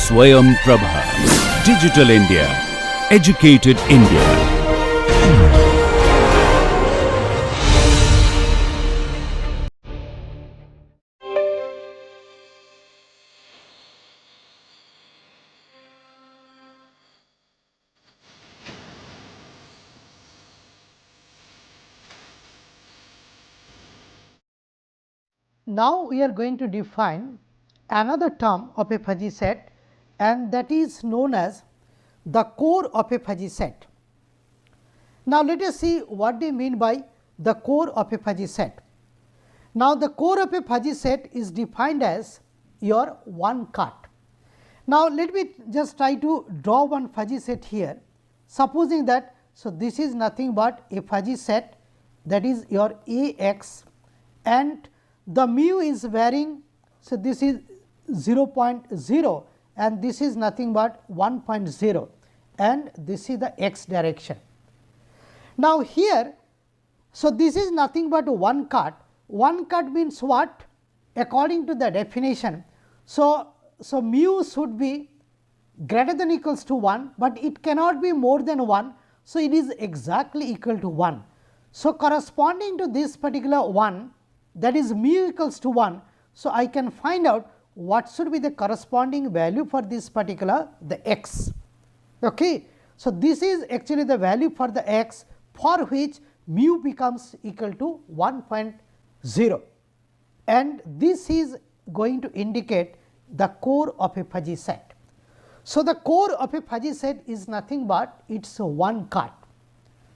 Swayam Prabha. Digital India. Educated India. Now, we are going to define another term of a fuzzy set, and that is known as the core of a fuzzy set. Now, let us see what they mean by the core of a fuzzy set. Now, the core of a fuzzy set is defined as your one cut. Now, let me just try to draw one fuzzy set here. Supposing that, so this is nothing but a fuzzy set, that is your A x, and the mu is varying. So, this is 0.0 and this is nothing but 1.0, and this is the x direction. Now, here, so this is nothing but one cut. One cut means what? According to the definition. So, mu should be greater than equals to 1, but it cannot be more than 1. So, it is exactly equal to 1. So, corresponding to this particular 1, that is mu equals to 1. So, I can find out what should be the corresponding value for this particular the x. Okay. So, this is actually the value for the x for which mu becomes equal to 1.0, and this is going to indicate the core of a fuzzy set. So, the core of a fuzzy set is nothing but it is one cut.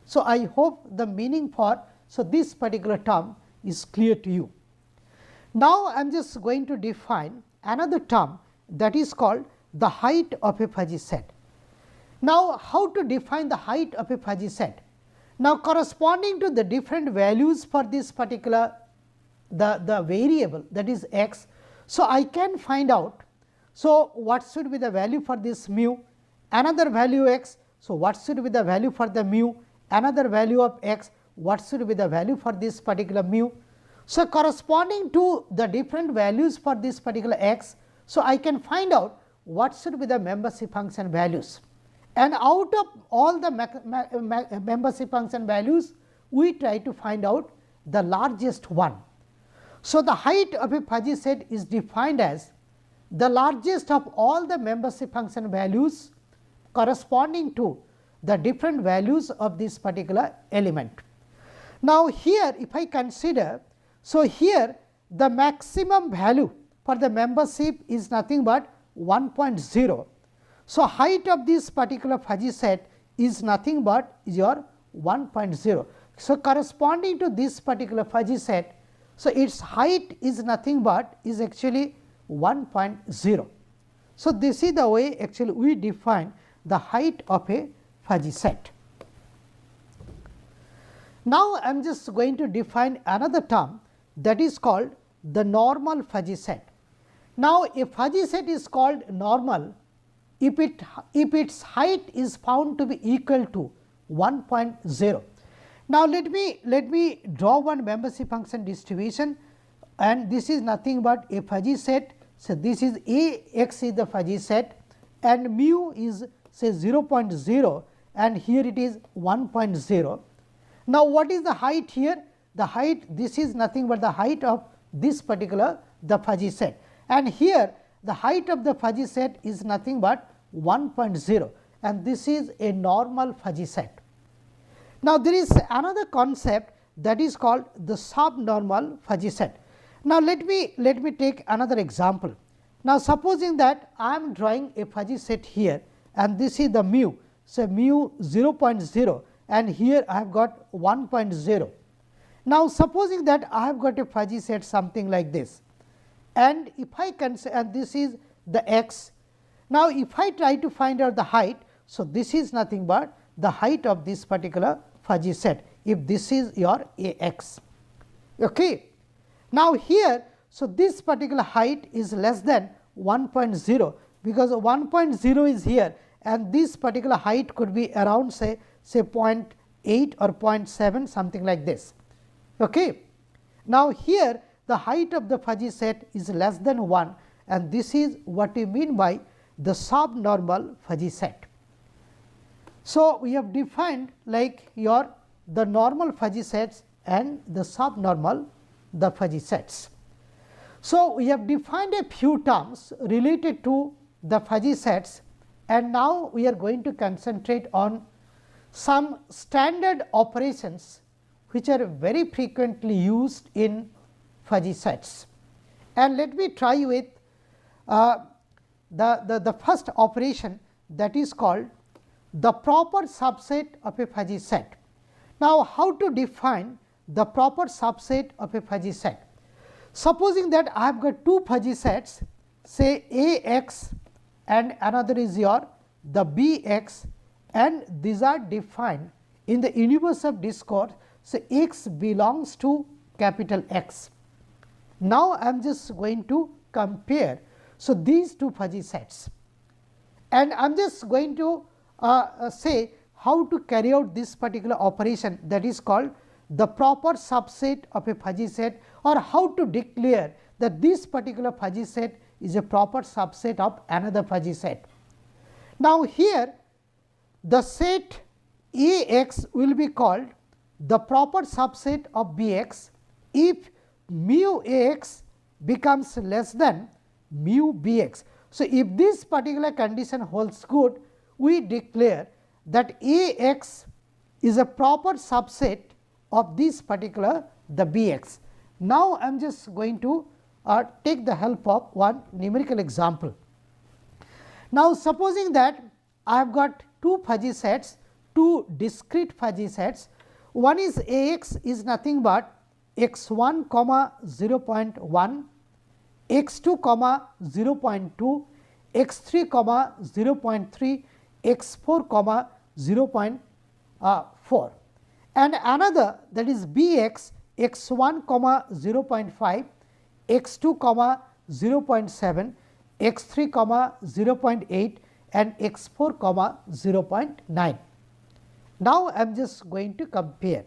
So, I hope the meaning for this particular term is clear to you. Now, I am just going to define another term, that is called the height of a fuzzy set. Now, how to define the height of a fuzzy set? Now, corresponding to the different values for this particular the variable, that is x. So, I can find out, so what should be the value for this mu, another value x. So, what should be the value for the mu, another value of x, what should be the value for this particular mu. So, corresponding to the different values for this particular x, so I can find out what should be the membership function values, and out of all the membership function values, we try to find out the largest one. So, the height of a fuzzy set is defined as the largest of all the membership function values corresponding to the different values of this particular element. Now, here if I consider, so here the maximum value for the membership is nothing but 1.0. So, height of this particular fuzzy set is nothing but your 1.0. So, corresponding to this particular fuzzy set, so its height is nothing but is actually 1.0. So, this is the way actually we define the height of a fuzzy set. Now, I am just going to define another term, that is called the normal fuzzy set. Now, a fuzzy set is called normal if its height is found to be equal to 1.0. Now, let me draw one membership function distribution, and this is nothing but a fuzzy set. So, this is A x is the fuzzy set, and mu is say 0.0, and here it is 1.0. Now, what is the height here? The height, this is nothing but the height of this particular the fuzzy set, and here the height of the fuzzy set is nothing but 1.0, and this is a normal fuzzy set. Now, there is another concept that is called the subnormal fuzzy set. Now, let me take another example. Now, supposing that I am drawing a fuzzy set here, and this is the mu. So, mu 0.0, and here I have got 1.0. Now, supposing that I have got a fuzzy set something like this, and if I consider, and this is the x. Now, if I try to find out the height, so this is nothing but the height of this particular fuzzy set, if this is your A x. Okay. Now, here, so this particular height is less than 1.0, because 1.0 is here, and this particular height could be around say 0.8 or 0.7, something like this. Okay. Now, here the height of the fuzzy set is less than 1, and this is what we mean by the subnormal fuzzy set. So, we have defined like the normal fuzzy sets and the subnormal the fuzzy sets. So, we have defined a few terms related to the fuzzy sets, and now we are going to concentrate on some standard operations which are very frequently used in fuzzy sets. And let me try with the first operation, that is called the proper subset of a fuzzy set. Now, how to define the proper subset of a fuzzy set? Supposing that I have got two fuzzy sets, say A x and another is the B x, and these are defined in the universe of discourse. So, x belongs to capital X. Now, I am just going to compare these two fuzzy sets, and I am just going to say how to carry out this particular operation, that is called the proper subset of a fuzzy set, or how to declare that this particular fuzzy set is a proper subset of another fuzzy set. Now, here the set A x will be called the proper subset of B x if mu A x becomes less than mu B x. So, if this particular condition holds good, we declare that A x is a proper subset of this particular the B x. Now, I am just going to take the help of one numerical example. Now, supposing that I have got two fuzzy sets, two discrete fuzzy sets. One is A x is nothing but x 1 comma 0.1, x 2 comma 0.2, x 3 comma 0.3, x 4 comma 0.4, and another, that is B x, x 1 comma 0.5, x 2 comma 0.7, x 3 comma 0.8 and x 4 comma 0.9. Now, I am just going to compare.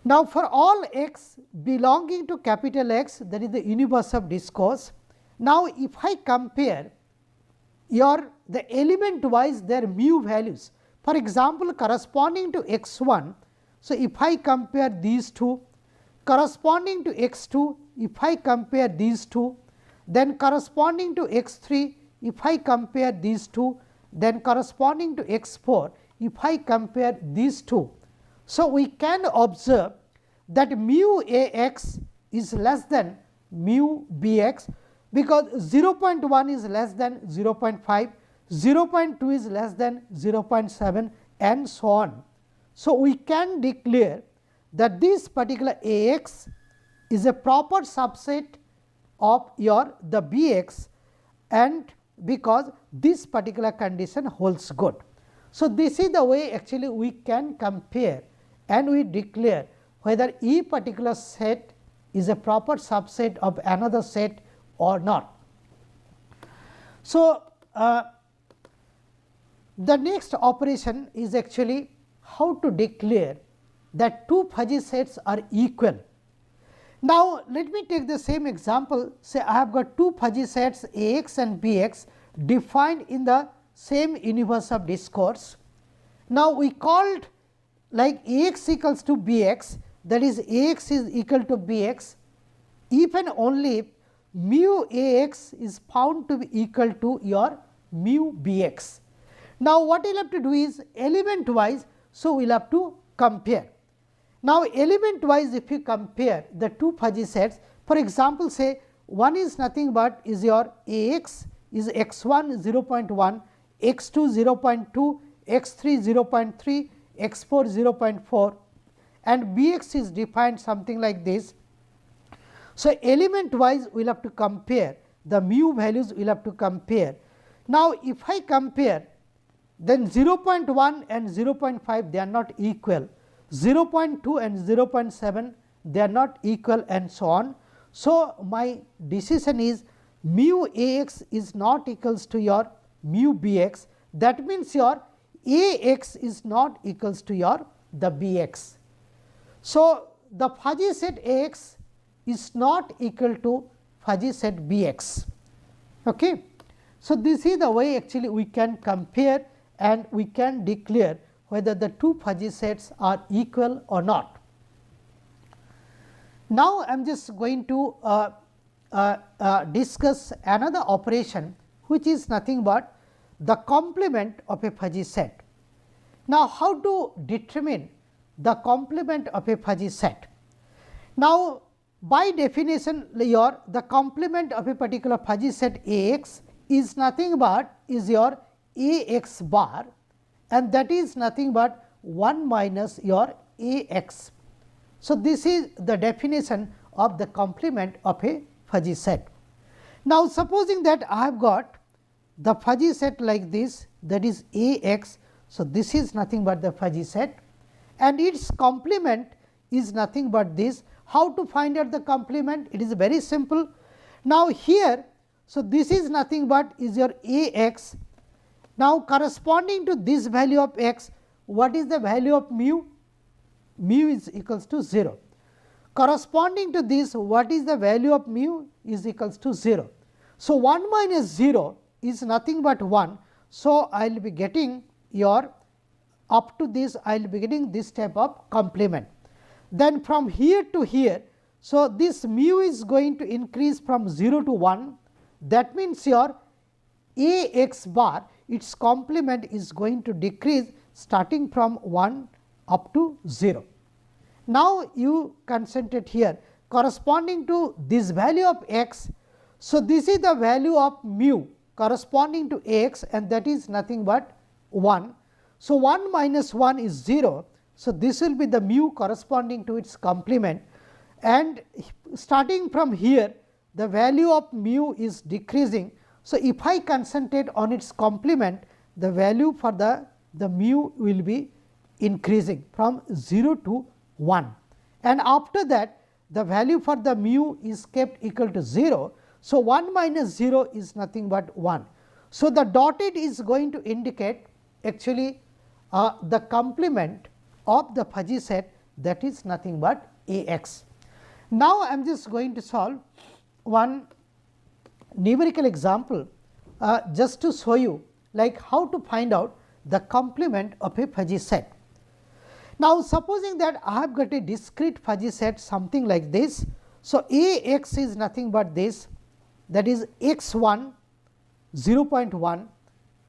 Now, for all x belonging to capital X, that is the universe of discourse. Now, if I compare the element wise their mu values, for example, corresponding to x 1. So, if I compare these two, corresponding to x 2, if I compare these two, then corresponding to x 3, if I compare these two, then corresponding to x 4, if I compare these two. So, we can observe that mu A x is less than mu B x, because 0.1 is less than 0.5, 0.2 is less than 0.7 and so on. So, we can declare that this particular A x is a proper subset of the B x, and because this particular condition holds good. So, this is the way actually we can compare and we declare whether a particular set is a proper subset of another set or not. So, the next operation is actually how to declare that two fuzzy sets are equal. Now, let me take the same example. Say I have got two fuzzy sets A x and B x defined in the same universe of discourse. Now, we called like A x equals to B x, that is A x is equal to B x if and only if mu A x is found to be equal to your mu B x. Now, what we will have to do is element wise, so we will have to compare. Now, element wise if you compare the two fuzzy sets, for example, say one is nothing but is your A x is x 1 0.1, x 2 0.2, x 3 0.3, x 4 0.4 and B x is defined something like this. So, element wise we will have to compare the mu values, we will have to compare. Now, if I compare, then 0.1 and 0.5 they are not equal, 0.2 and 0.7 they are not equal and so on. So, my decision is mu A x is not equals to your mu B x, that means your A x is not equals to your the B x. So, the fuzzy set A x is not equal to fuzzy set B x. Okay. So, this is the way actually we can compare and we can declare whether the two fuzzy sets are equal or not. Now, I am just going to discuss another operation which is nothing but the complement of a fuzzy set. Now, how to determine the complement of a fuzzy set? Now, by definition the complement of a particular fuzzy set A x is nothing but is your A x bar, and that is nothing but 1 minus your A x. So, this is the definition of the complement of a fuzzy set. Now, supposing that I have got the fuzzy set like this, that is A x. So, this is nothing but the fuzzy set, and its complement is nothing but this. How to find out the complement? It is very simple. Now, here, so this is nothing but is your A x. Now, corresponding to this value of x, what is the value of mu? Mu is equals to 0. Corresponding to this, what is the value of mu? Is equals to 0. So, 1 minus 0 is nothing but 1. So, I will be getting your up to this, I will be getting this type of complement. Then from here to here, so this mu is going to increase from 0 to 1. That means, your A x bar, its complement is going to decrease starting from 1 up to 0. Now, you concentrate here corresponding to this value of x. So, this is the value of mu corresponding to x, and that is nothing but 1. So, 1 minus 1 is 0. So, this will be the mu corresponding to its complement, and starting from here the value of mu is decreasing. So, if I concentrate on its complement, the value for the mu will be increasing from 0 to 1, and after that the value for the mu is kept equal to 0. So, 1 minus 0 is nothing but 1. So, the dotted is going to indicate actually the complement of the fuzzy set, that is nothing but A x. Now, I am just going to solve one numerical example just to show you like how to find out the complement of a fuzzy set. Now, supposing that I have got a discrete fuzzy set something like this. So, A x is nothing but this, that is x 1 0.1,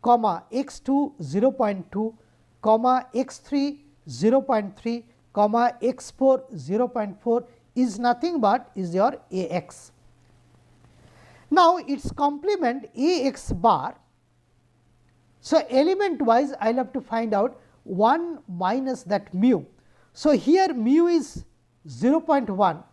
comma x 2 0.2, comma x 3 0.3, comma x 4 0.4 is nothing but is your A x. Now, its complement A x bar. So, element wise I will have to find out 1 minus that mu. So, here mu is 0.1.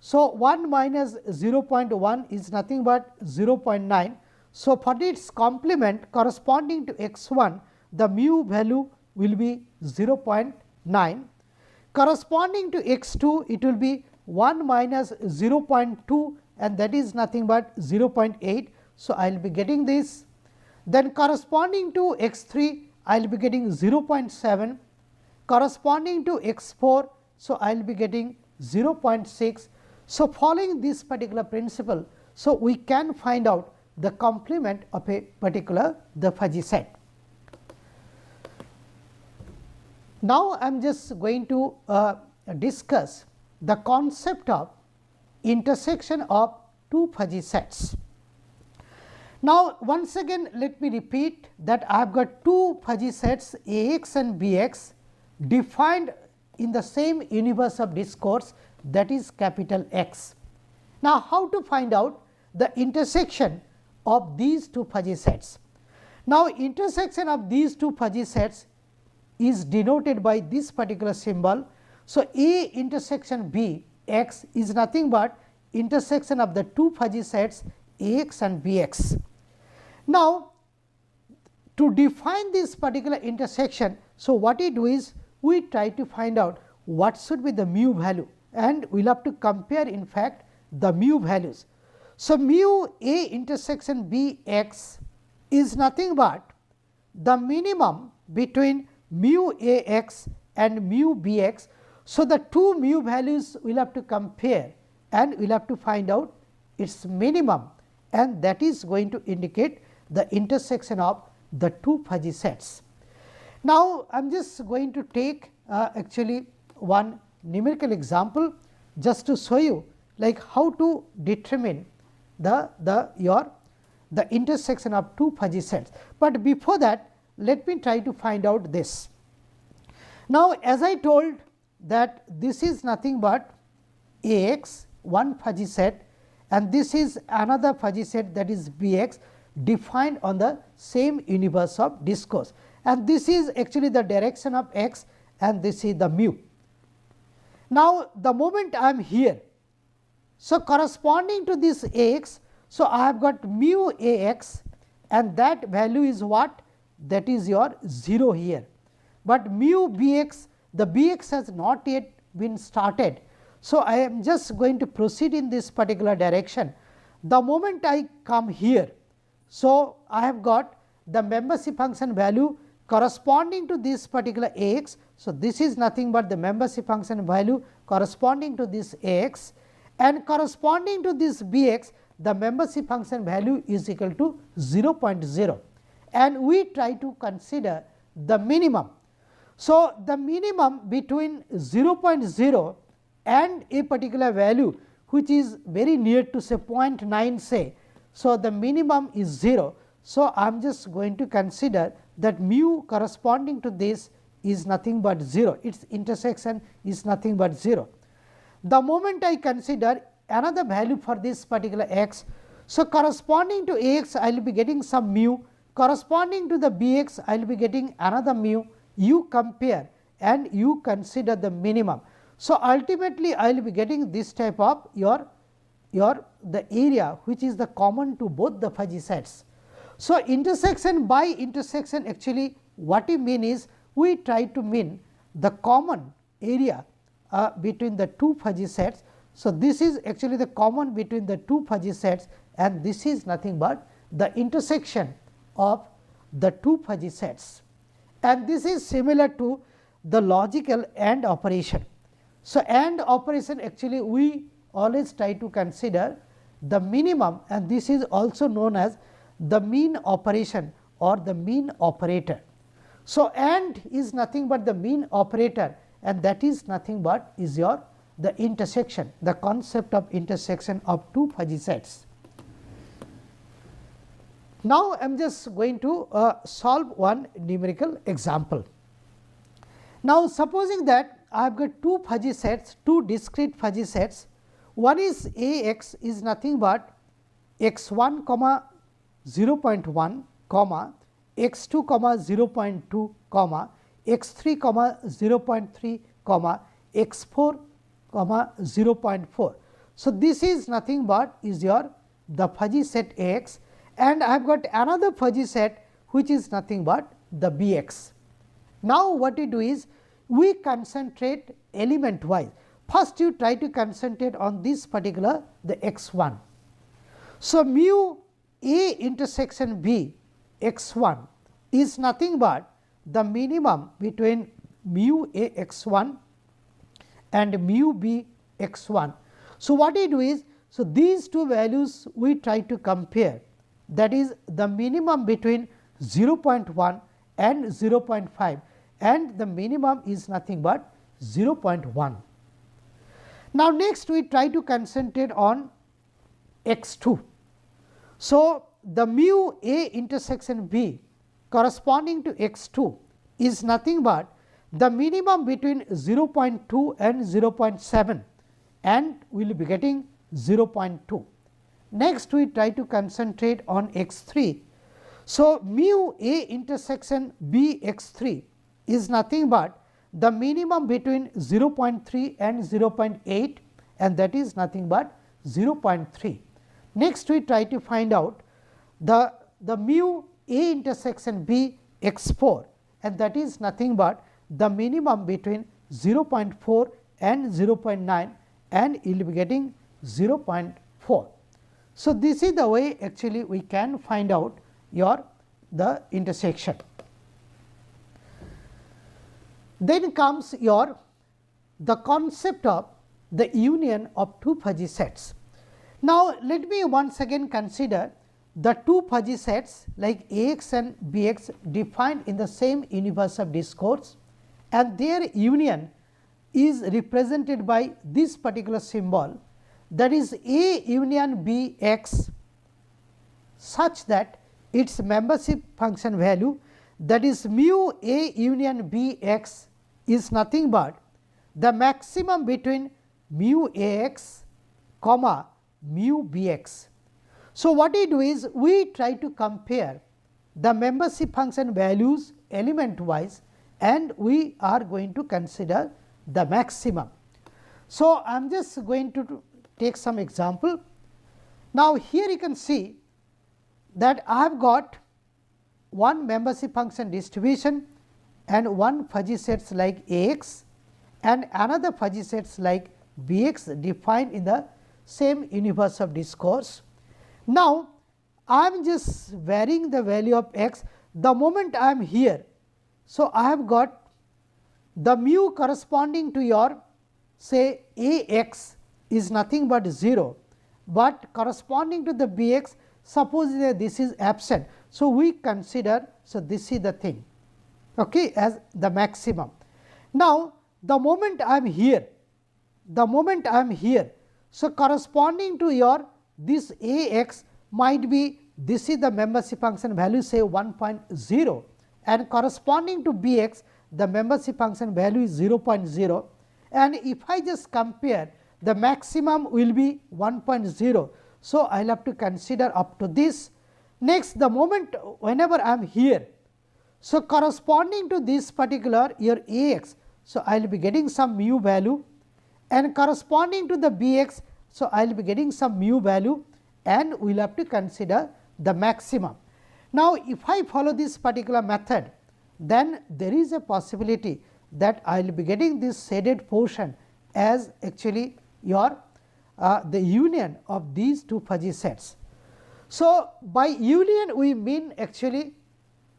So, 1 minus 0.1 is nothing but 0.9. So, for its complement corresponding to x 1, the mu value will be 0.9. Corresponding to x 2, it will be 1 minus 0.2, and that is nothing but 0.8. So, I will be getting this. Then corresponding to x 3, I will be getting 0.7, corresponding to x 4. So, I will be getting 0.6. So, following this particular principle, so we can find out the complement of a particular the fuzzy set. Now, I am just going to discuss the concept of intersection of two fuzzy sets. Now, once again let me repeat that I have got two fuzzy sets A x and B x defined in the same universe of discourse, that is capital X. Now, how to find out the intersection of these two fuzzy sets? Now, intersection of these two fuzzy sets is denoted by this particular symbol. So, A intersection B x is nothing but intersection of the two fuzzy sets A x and B x. Now, to define this particular intersection, so what we do is we try to find out what should be the mu value, and we will have to compare in fact the mu values. So, mu A intersection B x is nothing but the minimum between mu A x and mu B x. So, the two mu values we will have to compare and we will have to find out its minimum, and that is going to indicate the intersection of the two fuzzy sets. Now, I am just going to take actually one numerical example just to show you like how to determine the intersection of two fuzzy sets. But before that, let me try to find out this. Now, as I told that this is nothing but A x, one fuzzy set, and this is another fuzzy set, that is B x, defined on the same universe of discourse, and this is actually the direction of x and this is the mu. Now, the moment I am here, so corresponding to this A x, so I have got mu A x and that value is what? That is your 0 here, but mu B x, the B x has not yet been started. So, I am just going to proceed in this particular direction. The moment I come here, so I have got the membership function value corresponding to this particular A x. So, this is nothing but the membership function value corresponding to this A x, and corresponding to this B x, the membership function value is equal to 0.0, and we try to consider the minimum. So, the minimum between 0.0 and a particular value which is very near to say 0.9 say. So, the minimum is 0. So, I am just going to consider that mu corresponding to this is nothing but 0, its intersection is nothing but 0. The moment I consider another value for this particular x, so corresponding to A x I will be getting some mu, corresponding to the B x I will be getting another mu. You compare and you consider the minimum. So, ultimately I will be getting this type of your the area which is the common to both the fuzzy sets. So, intersection by intersection, actually what we mean is we try to mean the common area between the two fuzzy sets. So, this is actually the common between the two fuzzy sets, and this is nothing but the intersection of the two fuzzy sets, and this is similar to the logical AND operation. So, AND operation actually we always try to consider the minimum, and this is also known as the mean operation or the mean operator. So, AND is nothing but the mean operator, and that is nothing but is your the intersection, the concept of intersection of two fuzzy sets. Now, I am just going to solve one numerical example. Now, supposing that I have got two fuzzy sets, two discrete fuzzy sets. One is A x is nothing but x 1 comma 0.1 comma x 2 comma 0.2 comma x 3 comma 0.3 comma x 4 comma 0.4. So, this is nothing but is your the fuzzy set A x, and I have got another fuzzy set which is nothing but the B x. Now, what we do is we concentrate element wise. First, you try to concentrate on this particular the x 1. So, mu A intersection B x 1 is nothing but the minimum between mu A x 1 and mu B x 1. So, what we do is, so these two values we try to compare, that is the minimum between 0.1 and 0.5, and the minimum is nothing but 0.1. Now, next we try to concentrate on x 2. So, the mu A intersection B corresponding to x 2 is nothing but the minimum between 0.2 and 0.7, and we will be getting 0.2. Next, we try to concentrate on x 3. So, mu A intersection B x 3 is nothing but the minimum between 0.3 and 0.8, and that is nothing but 0.3. Next, we try to find out the mu A intersection B x 4, and that is nothing but the minimum between 0.4 and 0.9, and you will be getting 0.4. So, this is the way actually we can find out your the intersection. Then comes your the concept of the union of two fuzzy sets. Now, let me once again consider the two fuzzy sets like Ax and Bx defined in the same universe of discourse, and their union is represented by this particular symbol, that is A union Bx, such that its membership function value, that is mu A union Bx, is nothing but the maximum between mu Ax comma mu Bx. So, what we do is we try to compare the membership function values element wise, and we are going to consider the maximum. So, I am just going to take some example. Now, here you can see that I have got one membership function distribution and one fuzzy sets like Ax and another fuzzy sets like Bx defined in the same universe of discourse. Now, I am just varying the value of x the moment I am here. So, I have got the mu corresponding to your say Ax is nothing but 0, but corresponding to the Bx, suppose that this is absent. So, we consider, so this is the thing, okay, as the maximum. Now, the moment I am here, so corresponding to your this Ax might be, this is the membership function value say 1.0, and corresponding to Bx the membership function value is 0.0, and if I just compare, the maximum will be 1.0. So, I will have to consider up to this. Next, the moment whenever I am here, so corresponding to this particular your Ax, so I will be getting some mu value, and corresponding to the Bx, so I will be getting some mu value, and we will have to consider the maximum. Now, if I follow this particular method, then there is a possibility that I will be getting this shaded portion as actually your the union of these two fuzzy sets. So, by union we mean actually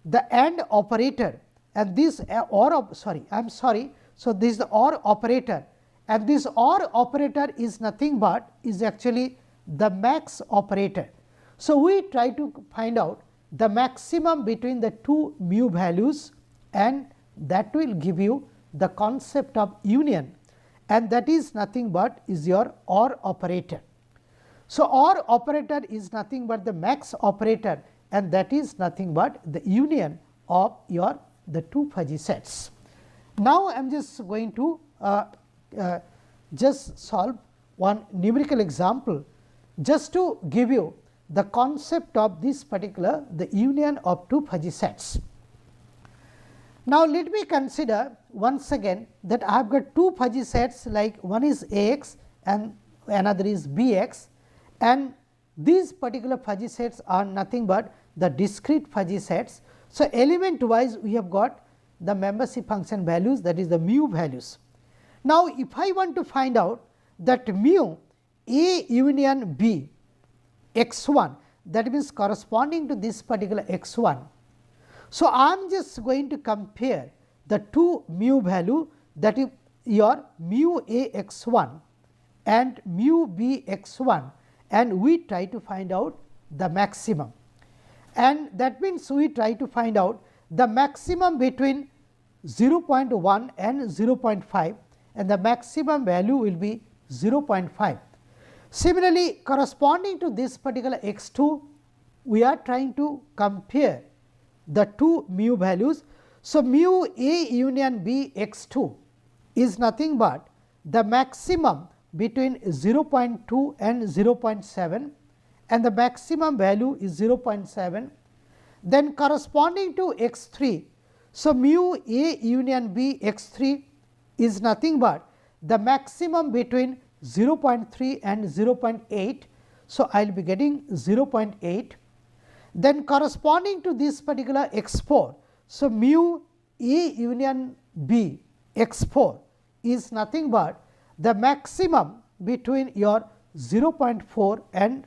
the AND operator, and this OR sorry, I am sorry. So, this is the OR operator, and this OR operator is nothing but is actually the max operator. So, we try to find out the maximum between the two mu values, and that will give you the concept of union, and that is nothing but is your OR operator. So, OR operator is nothing but the max operator, and that is nothing but the union of your the two fuzzy sets. Now, I am just going to just solve one numerical example just to give you the concept of this particular the union of two fuzzy sets. Now, let me consider once again that I have got two fuzzy sets, like one is Ax and another is Bx, and these particular fuzzy sets are nothing but the discrete fuzzy sets. So, element wise we have got the membership function values, that is the mu values. Now, if I want to find out that mu A union B x 1, that means corresponding to this particular x 1. So, I am just going to compare the two mu value, that is your mu A x 1 and mu B x 1, and we try to find out the maximum, and that means we try to find out the maximum between 0.1 and 0.5, and the maximum value will be 0.5. Similarly, corresponding to this particular x 2, we are trying to compare the two mu values. So, mu A union B x 2 is nothing but the maximum between 0.2 and 0.7, and the maximum value is 0.7. Then corresponding to x 3, so mu A union B x 3 is nothing but the maximum between 0.3 and 0.8. So, I will be getting 0.8. Then corresponding to this particular x 4, so mu A union B x 4 is nothing but the maximum between your 0.4 and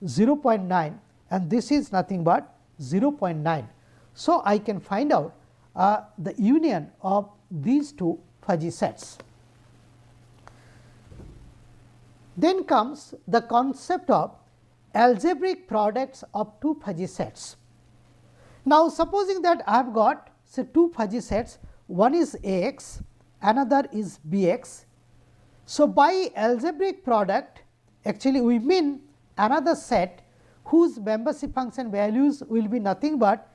0.9, and this is nothing but 0.9. So, I can find out the union of these two fuzzy sets. Then comes the concept of algebraic products of two fuzzy sets. Now, supposing that I have got say two fuzzy sets, one is Ax, another is Bx. So, by algebraic product actually we mean another set whose membership function values will be nothing but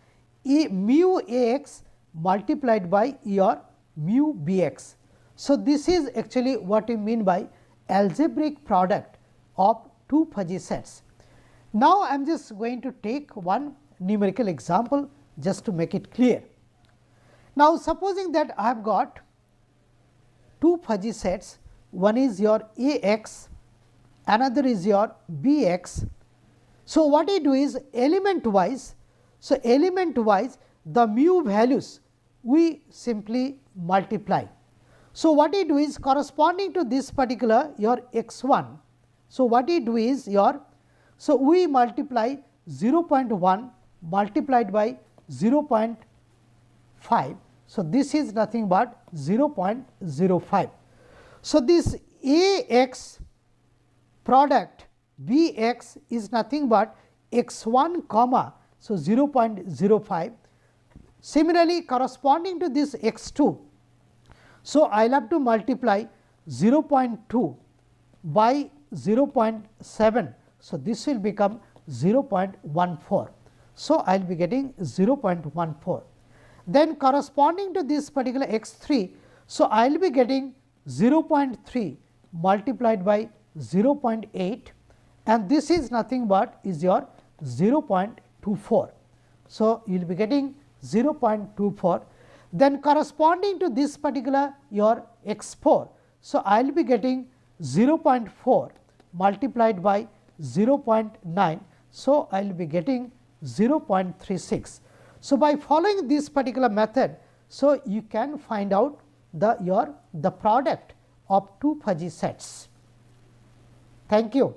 mu Ax multiplied by your mu Bx. So, this is actually what we mean by algebraic product of two fuzzy sets. Now, I am just going to take one numerical example just to make it clear. Now, supposing that I have got two fuzzy sets, one is your Ax, another is your Bx. So, what I do is element wise, so element wise the mu values we simply multiply. So, what I do is corresponding to this particular your x 1. So, what I do is your, so we multiply 0.1 multiplied by 0.5. So, this is nothing but 0.05. So, this Ax product Bx is nothing but x 1 comma, so 0.05. Similarly, corresponding to this x 2. So, I will have to multiply 0.2 by 0.7. So, this will become 0.14. So, I will be getting 0.14. Then corresponding to this particular x 3. So, I will be getting 0.3 multiplied by 0.8, and this is nothing but is your 0.24. So, you will be getting 0.24. Then corresponding to this particular your x 4. So, I will be getting 0.4 multiplied by 0.9. So, I will be getting 0.36. So, by following this particular method, so you can find out the product of two fuzzy sets. Thank you.